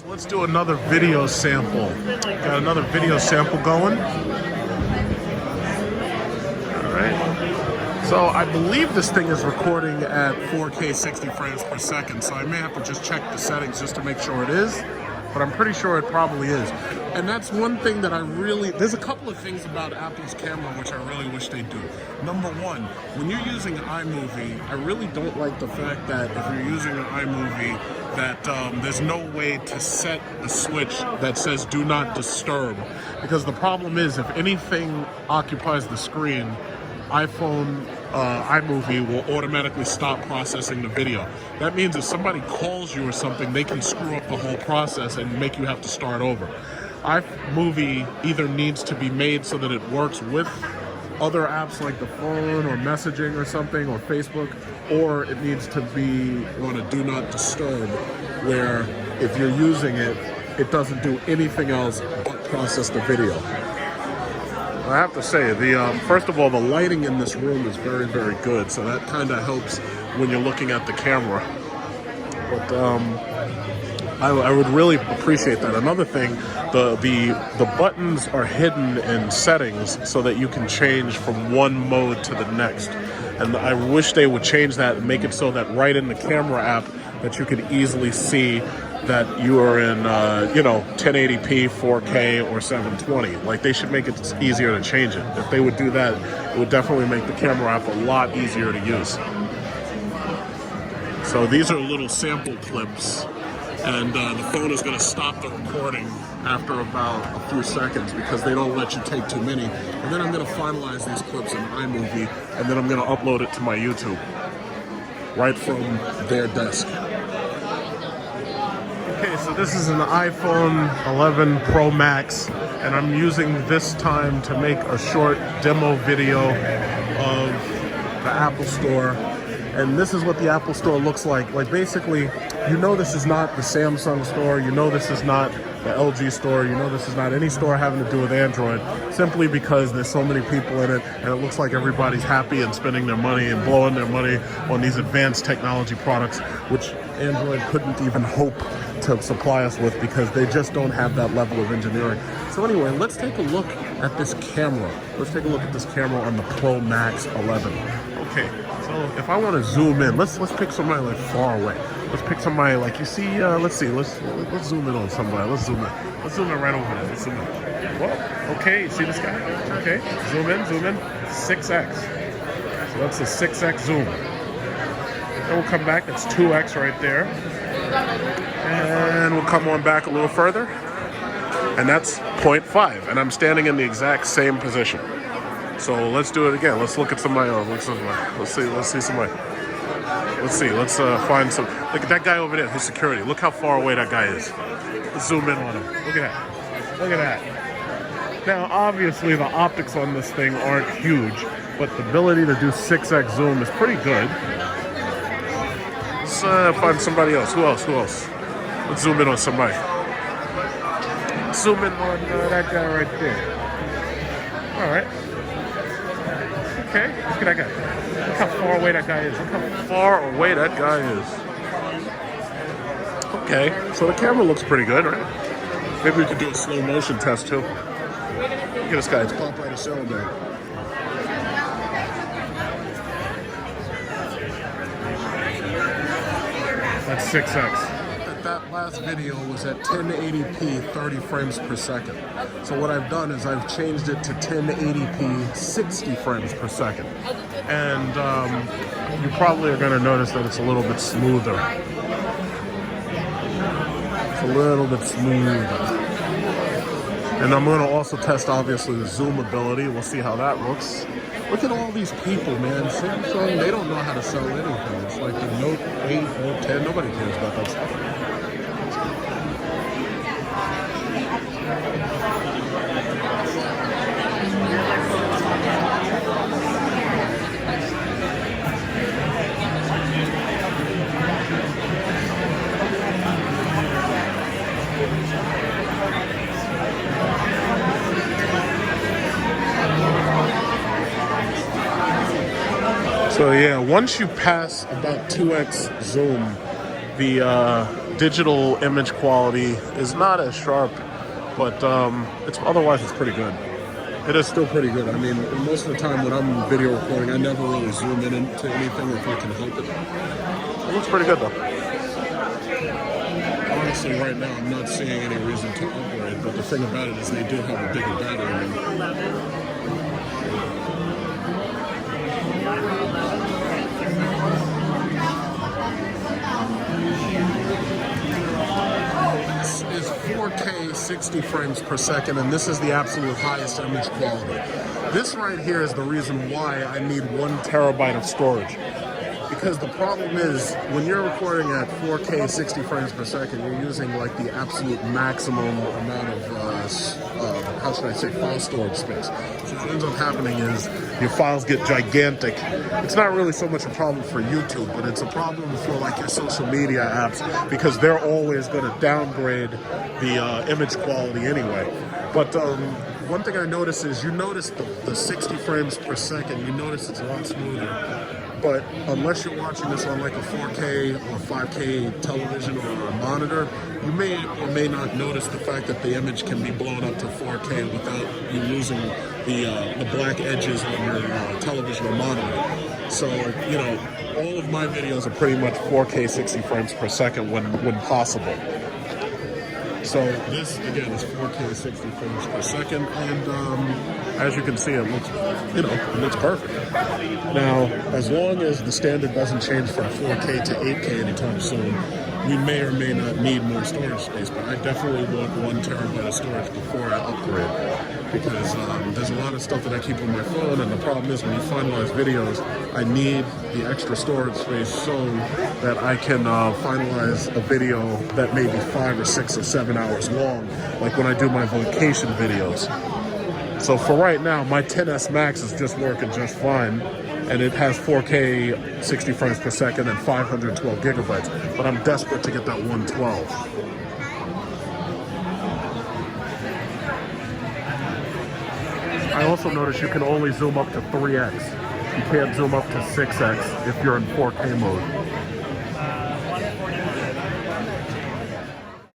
So let's do another video sample. Got another video sample going. All right. So I believe this thing is recording at 4K 60 frames per second. So I may have to just check the settings just to make sure it is. But I'm pretty sure it probably is. And that's one thing that there's a couple of things about Apple's camera which I really wish they do. Number one, when you're using iMovie, I really don't like the fact that if you're using an iMovie, that there's no way to set a switch that says do not disturb. Because the problem is, if anything occupies the screen, iPhone iMovie will automatically stop processing the video. That means if somebody calls you or something, they can screw up the whole process and make you have to start over. iMovie either needs to be made so that it works with other apps like the phone or messaging or something or Facebook, or it needs to be on a do not disturb where if you're using it, it doesn't do anything else but process the video. I have to say, first of all, the lighting in this room is very, very good, so that kind of helps when you're looking at the camera. But I would really appreciate that. Another thing, the buttons are hidden in settings so that you can change from one mode to the next. And I wish they would change that and make it so that right in the camera app that you could easily see that you are in, 1080p, 4K, or 720. Like, they should make it easier to change it. If they would do that, it would definitely make the camera app a lot easier to use. So these are little sample clips, and the phone is going to stop the recording after about a few seconds because they don't let you take too many. And then I'm going to finalize these clips in iMovie, and then I'm going to upload it to my YouTube right from their desk. Okay, so this is an iPhone 11 Pro Max, and I'm using this time to make a short demo video of the Apple Store. And this is what the Apple Store looks like. Like, basically, you know this is not the Samsung store, you know this is not the LG store, you know this is not any store having to do with Android, simply because there's so many people in it, and it looks like everybody's happy and spending their money and blowing their money on these advanced technology products, which Android couldn't even hope to supply us with because they just don't have that level of engineering. So anyway, let's take a look at this camera. Let's take a look at this camera on the Pro Max 11. Okay, so if I want to zoom in, let's pick somebody like far away. Let's pick somebody like, you see, let's zoom in on somebody. Let's zoom in right over there. Let's zoom in. Well, okay, you see this guy? Okay, zoom in, 6x. So that's a 6x zoom. Then we'll come back, that's 2x right there. And we'll come on back a little further, and that's 0.5, and I'm standing in the exact same position. So let's do it again. Let's look at somebody else. Let's see somebody. Let's find some. Look at that guy over there, his security. Look how far away that guy is. Let's zoom in on him. Look at that. Now, obviously, the optics on this thing aren't huge, but the ability to do 6x zoom is pretty good. Let's find somebody else. Who else? Let's zoom in on somebody. Zoom in on that guy right there. All right. Okay, look at that guy. Look how far away that guy is. Okay, so the camera looks pretty good, right? Maybe we could do a slow motion test too. Look at this guy, it's Popeye the Sailor. That's 6x. That last video was at 1080p 30 frames per second. So what I've done is I've changed it to 1080p 60 frames per second. And you probably are going to notice that it's a little bit smoother. And I'm going to also test, obviously, the zoom ability. We'll see how that looks. Look at all these people, man. Samsung, they don't know how to sell anything. It's like the Note 8, Note 10, nobody cares about that stuff. So yeah, once you pass about 2x zoom, The digital image quality is not as sharp, but otherwise it's pretty good. It is still pretty good. I mean, most of the time when I'm video recording, I never really zoom in into anything if I can help it. It looks pretty good though. Honestly, right now I'm not seeing any reason to upgrade, but the thing about it is they do have a bigger battery in. This is 4K 60 frames per second, and this is the absolute highest image quality. This right here is the reason why I need 1 terabyte of storage. Because the problem is, when you're recording at 4K 60 frames per second, you're using like the absolute maximum amount of, how should I say, file storage space. So what ends up happening is your files get gigantic. It's not really so much a problem for YouTube, but it's a problem for like your social media apps, because they're always going to downgrade the image quality anyway. But one thing I notice is, you notice the 60 frames per second, you notice it's a lot smoother. But unless you're watching this on like a 4K or 5K television or a monitor, you may or may not notice the fact that the image can be blown up to 4K without you losing the black edges on your television or monitor. So, you know, all of my videos are pretty much 4K 60 frames per second when possible. So this, again, is 4K 60 frames per second, and as you can see, it looks, you know, it looks perfect. Now, as long as the standard doesn't change from 4K to 8K anytime soon, we may or may not need more storage space, but I definitely want 1 terabyte of storage before I upgrade, because there's a lot of stuff that I keep on my phone, and the problem is when you finalize videos, I need the extra storage space so that I can finalize a video that may be 5 or 6 or 7 hours long, like when I do my vacation videos. So for right now, my XS Max is just working just fine, and it has 4K 60 frames per second and 512 gigabytes, but I'm desperate to get that 112. I also notice you can only zoom up to 3x. You can't zoom up to 6x if you're in 4K mode.